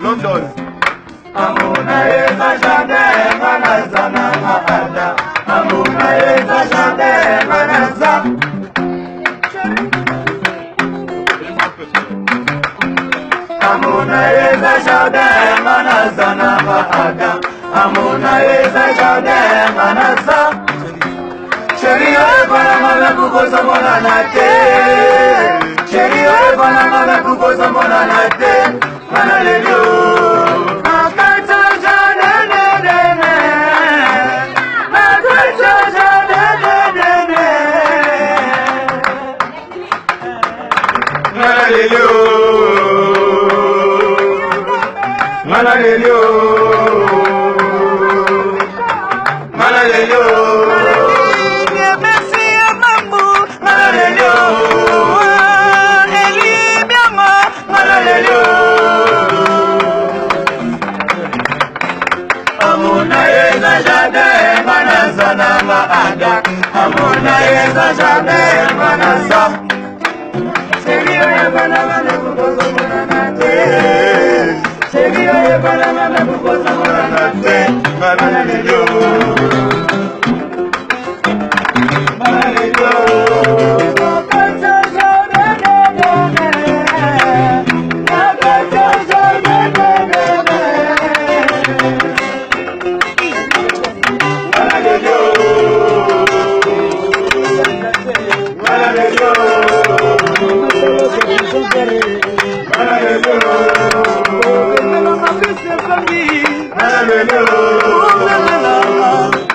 London.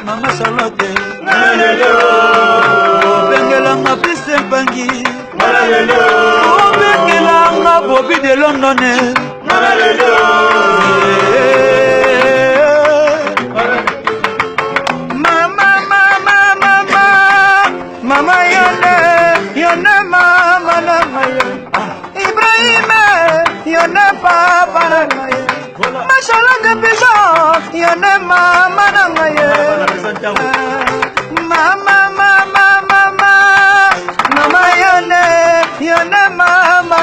Mama Charlotte, Bengelanga piste bangi, Bengelanga Bobby de London, Mama Yone Mama Ibrahim, Yone Papa Machallah de Pigeon, Yone Mama Mama Yone Mama Yone Mama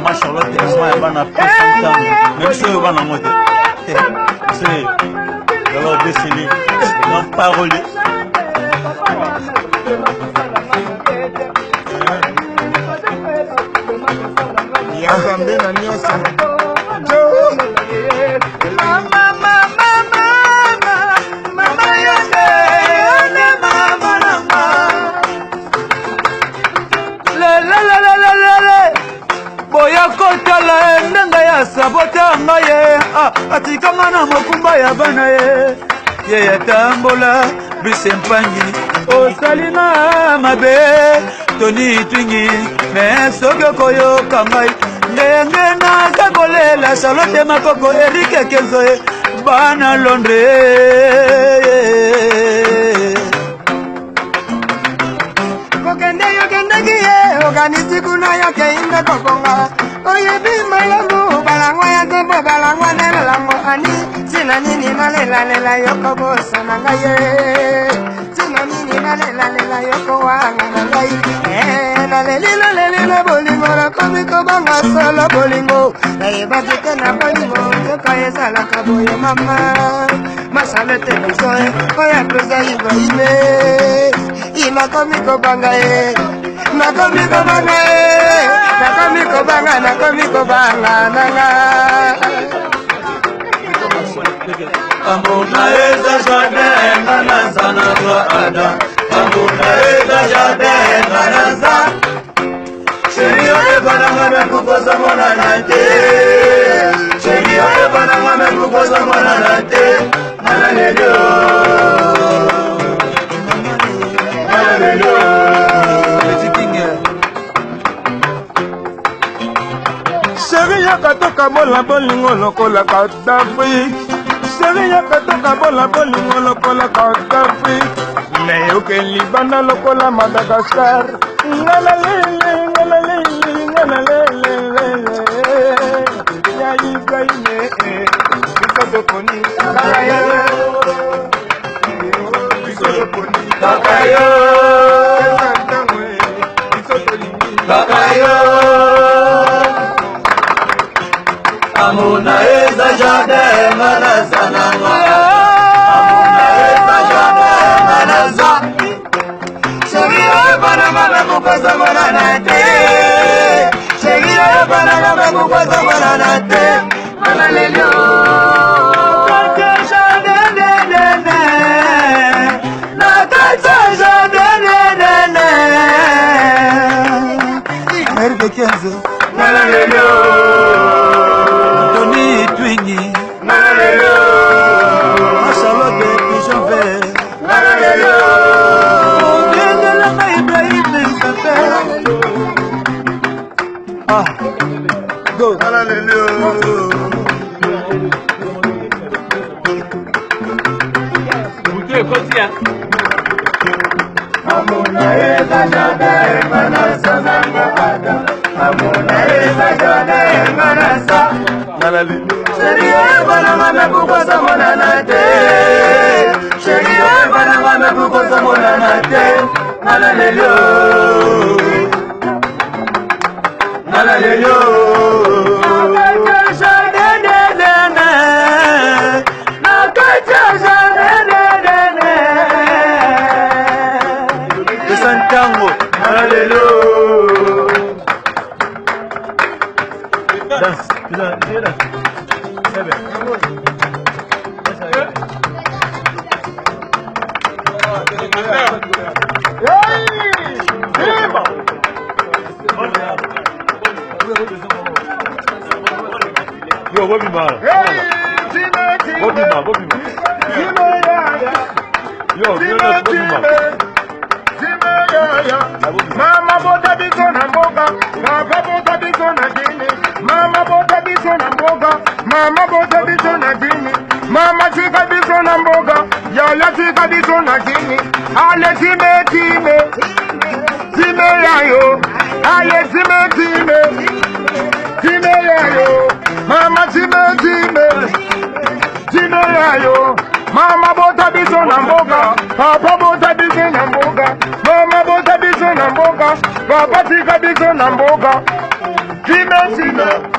Machallah de Pigeon, même si on va en mode. C'est alors décidé, non parole. Boya kotala ndanga ya sabota ngaye atikanga na mokumba ya bana ye yatambola bisempangi osalina mabe toni twingi me sogo koyo kamai ndenge na kakolela Charlotte Makoko Eric Kenzoe bana Londres Organisi kuna yake inde kokonga Oye bima yangu balangwa ya tembo balangwa nela lango ani Sina nini nalela lela yoko bosa nangaye Sina nini nalela lela yoko wanga nangaye Nalelila bolingo la komiko banga solo bolingo Na yebati kena bolingo Yoka yezala kaboye mama Machalette Pigeon Oya pesa ibo ime Ima komiko banga Nakomiko kobanga nakomi kobanga nanga Amuna eza jardin nganaza na toi Adam. Amuna eza jardin nganaza. Chérie oye bananga me kukosa mona nate. Chérie oye bananga me kukosa mona nate. Hallelujah. Chérie yakatoka bola bolingo lokola Kadhafi. Chérie yakatoka bola bolingo lokola Kadhafi. Nayoke libanda lokola Madagascar. Ngalalele, ngalalele, ngalalele. Ya Ibrahime, Bisotoponi, Kakayo. Bisotoponi, Kakayo. Kakayo. Amuna eza jardin nganaza nanga. Amuna eza jardin nganaza. Chérie oye bananga me kukosa mona nate. Chérie oye bananga me kukosa mona nate. Hallelujah. Kaka jardin de nene. Na kaka jardin de nene. Herbe Kenzo. Hallelujah. Tony Twingy. Hallelujah. Charlotte Pigeon Vert. Hallelujah. Bendelanga Ibrahim Mbappé. Ah. Go. Hallelujah. Amuna eza jardin nganaza nanga Adam. Amuna eza jardin nganaza. Chérie oye bananga me kukosa mona nate. Chérie oye bananga me kukosa mona nate. Hallelujah. Hallelujah. Nakata jardin de nene. Nakata jardin de nene. De Santango. Hallelujah. Danse. Yo, what be man? What be man? Yo, what be man? Mama bota biso na mboga, papa bota biso na dini. Mama bota biso na mboga, mama bota biso na dini. Mama tika biso na mboga, yaya tika biso na dini. Ale time time, time yayo. Ale time time, time yayo. Mama time time, time yayo. Mama bota biso na mboga, papa bota biso na mboga. Mama bota biso na mboga, papa tika biso na mboga. Time time.